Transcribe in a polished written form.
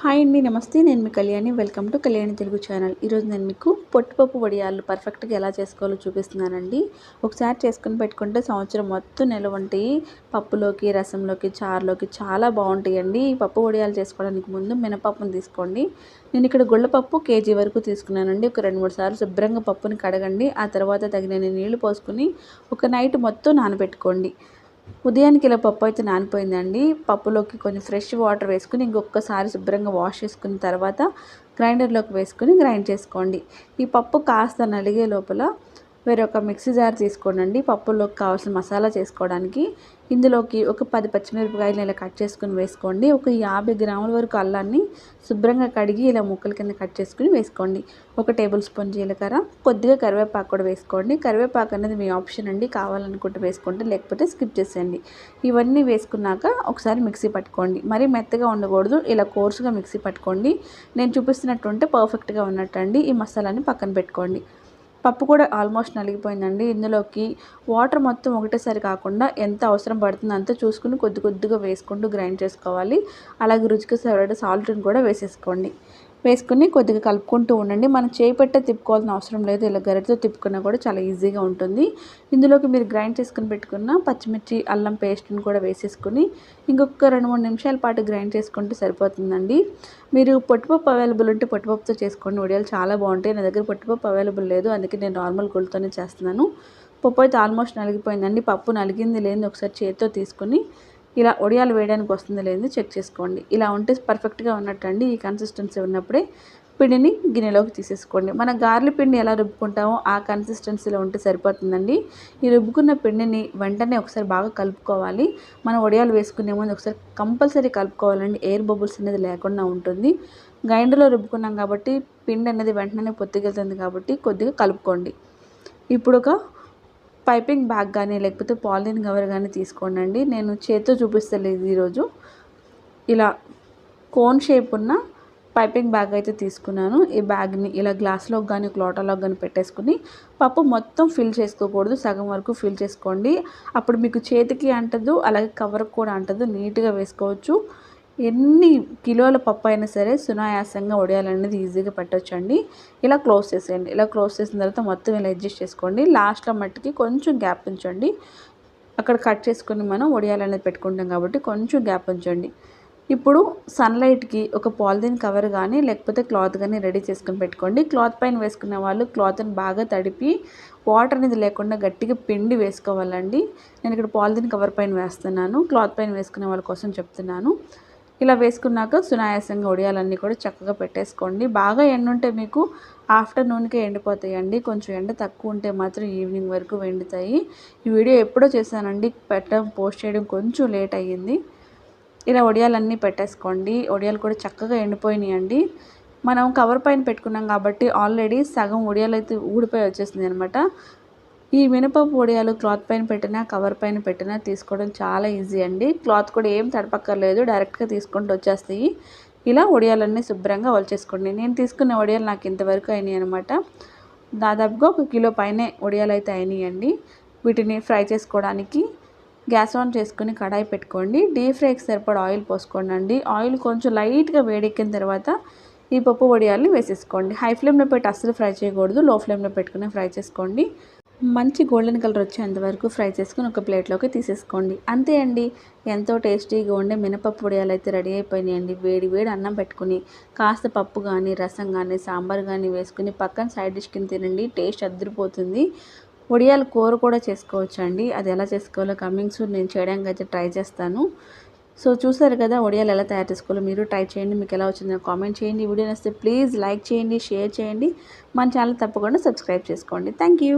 Hi అండి, నమస్తే. నేను మీ Kalyani. Welcome to Kalyani Telugu channel. ఈరోజు నేను మీకు పొట్టుపప్పు వడియాలు పర్ఫెక్ట్గా ఎలా చేసుకోవాలో చూపిస్తున్నానండి. ఒకసారి చేసుకుని పెట్టుకుంటే సంవత్సరం మొత్తం నిల్వ ఉంటాయి. పప్పులోకి, రసంలోకి, చారులోకి చాలా బాగుంటాయండి. ఈ పప్పు వడియాలు చేసుకోవడానికి ముందు మినపప్పును తీసుకోండి. నేను ఇక్కడ గుళ్ళపప్పు కేజీ వరకు తీసుకున్నానండి. ఒక 2-3 సార్లు శుభ్రంగా పప్పుని కడగండి. ఆ తర్వాత తగినన్ని నీళ్లు పోసుకుని ఒక నైట్ మొత్తం నానబెట్టుకోండి. ఉదయానికి ఇలా పప్పు అయితే నానిపోయిందండి. పప్పులోకి కొంచెం ఫ్రెష్ వాటర్ వేసుకుని ఇంకొకసారి శుభ్రంగా వాష్ చేసుకున్న తర్వాత గ్రైండర్లోకి వేసుకుని గ్రైండ్ చేసుకోండి. ఈ పప్పు కాస్త నలిగే లోపల వేరొక మిక్సీ జార్ తీసుకోండి. పప్పులోకి కావాల్సిన మసాలా చేసుకోవడానికి ఇందులోకి ఒక 10 పచ్చిమిరపకాయలు ఇలా కట్ చేసుకుని వేసుకోండి. ఒక 50 గ్రాముల వరకు అల్లాన్ని శుభ్రంగా కడిగి ఇలా ముక్కల కింద కట్ చేసుకుని వేసుకోండి. 1 టేబుల్ స్పూన్ జీలకర్ర, కొద్దిగా కరివేపాకు కూడా వేసుకోండి. కరివేపాకు అనేది మీ ఆప్షన్ అండి, కావాలనుకుంటే వేసుకోండి, లేకపోతే స్కిప్ చేసేయండి. ఇవన్నీ వేసుకున్నాక ఒకసారి మిక్సీ పట్టుకోండి. మరీ మెత్తగా ఉండకూడదు, ఇలా కోర్సుగా మిక్సీ పట్టుకోండి. నేను చూపిస్తున్నట్టు ఉంటే పర్ఫెక్ట్గా ఉన్నట్టండి. ఈ మసాలాని పక్కన పెట్టుకోండి. పప్పు కూడా ఆల్మోస్ట్ నలిగిపోయిందండి. ఇందులోకి వాటర్ మొత్తం ఒకటేసారి కాకుండా ఎంత అవసరం పడుతుందో అంతా చూసుకుని కొద్దిగా వేసుకుంటూ గ్రైండ్ చేసుకోవాలి. అలాగే రుచికి సరిపడా సాల్ట్ని కూడా వేసేసుకోండి. వేసుకుని కొద్దిగా కలుపుకుంటూ ఉండండి. మనం చేయి పెట్టే తిప్పుకోవాల్సిన అవసరం లేదు, ఇలా గరిటతో తిప్పుకున్నా కూడా చాలా ఈజీగా ఉంటుంది. ఇందులోకి మీరు గ్రైండ్ చేసుకుని పెట్టుకున్న పచ్చిమిర్చి, అల్లం పేస్ట్ని కూడా వేసేసుకుని ఇంకొక 2-3 నిమిషాల పాటు గ్రైండ్ చేసుకుంటే సరిపోతుందండి. మీరు పొట్టుపప్పు అవైలబుల్ ఉంటే పొట్టుపప్పుతో చేసుకోండి, వడియాలు చాలా బాగుంటాయి. నా దగ్గర పొట్టుపప్పు అవైలబుల్ లేదు, అందుకే నేను నార్మల్ గుళ్ళతోనే చేస్తున్నాను. పప్పు అయితే ఆల్మోస్ట్ నలిగిపోయిందండి. పప్పు నలిగింది లేని ఒకసారి చేతితో తీసుకుని ఇలా వడియాలు వేయడానికి వస్తుందో లేదో చెక్ చేసుకోండి. ఇలా ఉంటే పర్ఫెక్ట్గా ఉన్నట్టండి. ఈ కన్సిస్టెన్సీ ఉన్నప్పుడే పిండిని గిన్నెలోకి తీసేసుకోండి. మన గారెల పిండి ఎలా రుబ్బుకుంటామో ఆ కన్సిస్టెన్సీలో ఉంటే సరిపోతుందండి. ఈ రుబ్బుకున్న పిండిని వెంటనే ఒకసారి బాగా కలుపుకోవాలి. మనం వడియాలు వేసుకునే ముందు ఒకసారి కంపల్సరీ కలుపుకోవాలండి. ఎయిర్ బబుల్స్ అనేది లేకుండా ఉంటుంది. గ్రైండర్లో రుబ్బుకున్నాం కాబట్టి పిండి అనేది వెంటనే పొత్తుకెళ్తుంది కాబట్టి కొద్దిగా కలుపుకోండి. ఇప్పుడు ఒక పైపింగ్ బ్యాగ్ కానీ లేకపోతే పాలిథిన్ కవర్ కానీ తీసుకోండి. నేను చేతితో చూపిస్తలేదు ఈరోజు. ఇలా కోన్ షేప్ ఉన్న పైపింగ్ బ్యాగ్ అయితే తీసుకున్నాను. ఈ బ్యాగ్ని ఇలా గ్లాస్లోకి కానీ లోటాలోకి కానీ పెట్టేసుకుని పప్పు మొత్తం ఫిల్ చేసుకోకూడదు, సగం వరకు ఫిల్ చేసుకోండి. అప్పుడు మీకు చేతికి అంటదు, అలాగే కవర్కి కూడా అంటదు, నీట్గా వేసుకోవచ్చు. ఎన్ని కిలోల పప్పు అయినా సరే సునాయాసంగా వడియాలనేది ఈజీగా పెట్టొచ్చండి. ఇలా క్లోజ్ చేసేయండి. ఇలా క్లోజ్ చేసిన తర్వాత మొత్తం ఇలా అడ్జస్ట్ చేసుకోండి. లాస్ట్లో మట్టికి కొంచెం గ్యాప్ ఉంచండి. అక్కడ కట్ చేసుకుని మనం వడియాలు అనేది పెట్టుకుంటాం కాబట్టి కొంచెం గ్యాప్ ఉంచండి. ఇప్పుడు సన్లైట్కి ఒక పాలిథిన్ కవర్ కానీ లేకపోతే క్లాత్ కానీ రెడీ చేసుకుని పెట్టుకోండి. క్లాత్ పైన వేసుకునే వాళ్ళు క్లాత్ని బాగా తడిపి వాటర్ అనేది లేకుండా గట్టిగా పిండి వేసుకోవాలండి. నేను ఇక్కడ పాలిథిన్ కవర్ పైన వేస్తున్నాను, క్లాత్ పైన వేసుకునే వాళ్ళ కోసం చెప్తున్నాను. ఇలా వేసుకున్నాక సునాయాసంగా వడియాలన్నీ కూడా చక్కగా పెట్టేసుకోండి. బాగా ఎండ ఉంటే మీకు ఆఫ్టర్నూన్కే ఎండిపోతాయండి. కొంచెం ఎండ తక్కువ ఉంటే మాత్రం ఈవినింగ్ వరకు ఎండుతాయి. ఈ వీడియో ఎప్పుడో చేశానండి, పోస్ట్ చేయడం కొంచెం లేట్ అయ్యింది. ఇలా వడియాలన్నీ పెట్టేసుకోండి. వడియాలు కూడా చక్కగా ఎండిపోయినాయండి. మనం కవర్ పైన పెట్టుకున్నాం కాబట్టి ఆల్రెడీ సగం వడియాలు అయితే ఊడిపోయి వచ్చేసింది అనమాట. ఈ మినపప్పు వడియాలు క్లాత్ పైన పెట్టినా కవర్ పైన పెట్టినా తీసుకోవడం చాలా ఈజీ అండి. క్లాత్ కూడా ఏం తడపక్కర్లేదు, డైరెక్ట్గా తీసుకుంటూ వచ్చేస్తాయి. ఇలా వడియాలన్నీ శుభ్రంగా వలిచేసుకోండి. నేను తీసుకున్న వడియాలు నాకు ఇంతవరకు అయినాయి అనమాట. దాదాపుగా 1 కిలో పైనే వడియాలు అయితే అయినాయండి. వీటిని ఫ్రై చేసుకోవడానికి గ్యాస్ ఆన్ చేసుకుని కడాయి పెట్టుకోండి. డీప్ ఫ్రైకి సరిపడా ఆయిల్ పోసుకోండి. ఆయిల్ కొంచెం లైట్గా వేడెక్కిన తర్వాత ఈ పప్పు వడియాల్ని వేసేసుకోండి. హై ఫ్లేమ్లో పెట్టి అస్సలు ఫ్రై చేయకూడదు, లో ఫ్లేమ్లో పెట్టుకుని ఫ్రై చేసుకోండి. మంచి గోల్డెన్ కలర్ వచ్చేంతవరకు ఫ్రై చేసుకుని ఒక ప్లేట్లోకి తీసేసుకోండి. అంతే అండి, ఎంతో టేస్టీగా ఉండే మినపప్పు వడియాలు అయితే రెడీ అయిపోయినాయండి. వేడి వేడి అన్నం పెట్టుకుని కాస్త పప్పు కానీ రసం కానీ సాంబార్ కానీ వేసుకుని పక్కన సైడ్ డిష్ కింద తినండి. టేస్ట్ అదిరిపోతుంది. వడియాలు కూర కూడా చేసుకోవచ్చు అండి. అది ఎలా చేసుకోవాలో కమింగ్ సూన్ నేను చేయడానికి అయితే ట్రై చేస్తాను. సో చూసారు కదా, వడియాలు ఎలా తయారు చేసుకోవాలో మీరు ట్రై చేయండి. మీకు ఎలా వచ్చిందో కామెంట్ చేయండి. వీడియో నచ్చితే ప్లీజ్ లైక్ చేయండి, షేర్ చేయండి. మన ఛానల్ తప్పకుండా సబ్స్క్రైబ్ చేసుకోండి. Thank you.